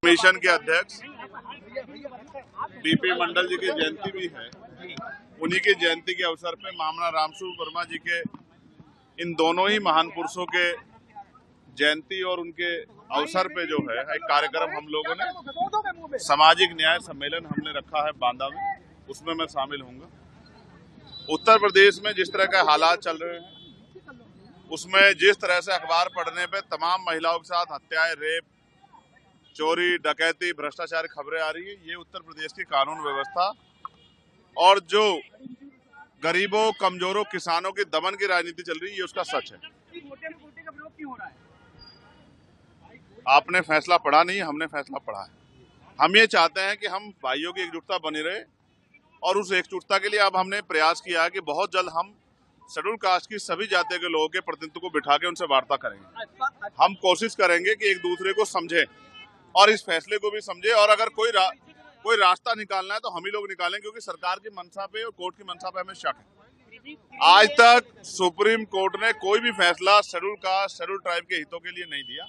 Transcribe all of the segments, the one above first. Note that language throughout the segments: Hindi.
कमीशन के अध्यक्ष बीपी मंडल जी की जयंती भी है। उन्हीं की जयंती के अवसर पे मामला रामस्वरूप वर्मा जी के इन दोनों ही महान पुरुषों के जयंती और उनके अवसर पे जो है एक कार्यक्रम हम लोगों ने सामाजिक न्याय सम्मेलन हमने रखा है बांदा में, उसमें मैं शामिल होऊंगा। उत्तर प्रदेश में जिस तरह के हालात चल रहे हैं उसमें जिस तरह से अखबार पढ़ने पे तमाम महिलाओं के साथ हत्याएं, रेप, चोरी, डकैती, भ्रष्टाचार खबरें आ रही है, ये उत्तर प्रदेश की कानून व्यवस्था और जो गरीबों, कमजोरों, किसानों की दमन की राजनीति चल रही है, ये उसका सच है। आपने फैसला पढ़ा नहीं, हमने फैसला पढ़ा है। हम ये चाहते हैं कि हम भाइयों की एकजुटता बनी रहे और उस एकजुटता के लिए अब हमने प्रयास किया है कि बहुत जल्द हम शेड्यूल कास्ट की सभी जातियों के लोगों के प्रतिनिधित्व को बिठा के उनसे वार्ता करेंगे। हम कोशिश करेंगे कि एक दूसरे को समझे और इस फैसले को भी समझे, और अगर कोई रास्ता निकालना है तो हम ही लोग निकालें, क्योंकि सरकार की मंशा पे और कोर्ट की मंशा पे हमें शक है। आज तक सुप्रीम कोर्ट ने कोई भी फैसला शेड्यूल कास्ट, शेड्यूल ट्राइब के हितों के लिए नहीं दिया,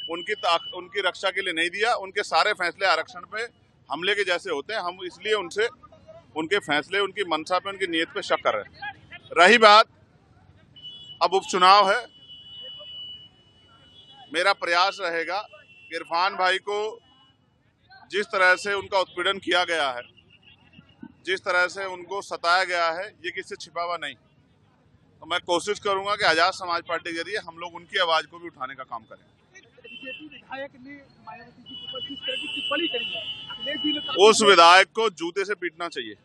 उनकी रक्षा के लिए नहीं दिया। उनके सारे फैसले आरक्षण पे हमले के जैसे होते हैं। हम इसलिए उनसे उनके फैसले, उनकी मंशा पे, उनकी नीयत पे शक कर रहे हैं। रही बात, अब उपचुनाव है, मेरा प्रयास रहेगा इरफान भाई को जिस तरह से उनका उत्पीड़न किया गया है, जिस तरह से उनको सताया गया है, ये किसी से छिपा हुआ नहीं। तो मैं कोशिश करूंगा कि आजाद समाज पार्टी के जरिए हम लोग उनकी आवाज को भी उठाने का काम करें। उस विधायक को जूते से पीटना चाहिए।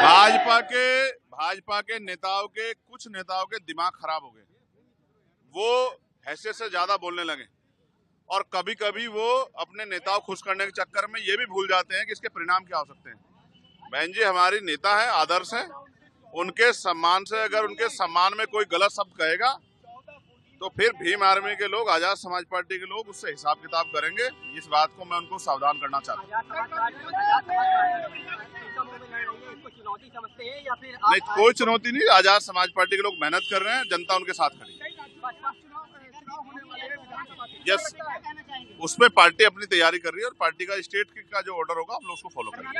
भाजपा के नेताओं के कुछ नेताओं के दिमाग खराब हो गए, वो हैसियत से ज्यादा बोलने लगे और कभी कभी वो अपने नेताओं खुश करने के चक्कर में ये भी भूल जाते हैं कि इसके परिणाम क्या हो सकते हैं। बहन जी हमारी नेता है, आदर्श है, उनके सम्मान से अगर उनके सम्मान में कोई गलत शब्द कहेगा तो फिर भीम आर्मी के लोग, आजाद समाज पार्टी के लोग उससे हिसाब किताब करेंगे। इस बात को मैं उनको सावधान करना चाहता हूँ। नहीं, कोई चुनौती नहीं। आजाद समाज पार्टी के लोग मेहनत कर रहे हैं, जनता उनके साथ खड़ी है। यस, उसमें पार्टी अपनी तैयारी कर रही है और पार्टी का स्टेट का जो ऑर्डर होगा हम लोग उसको फॉलो करेंगे।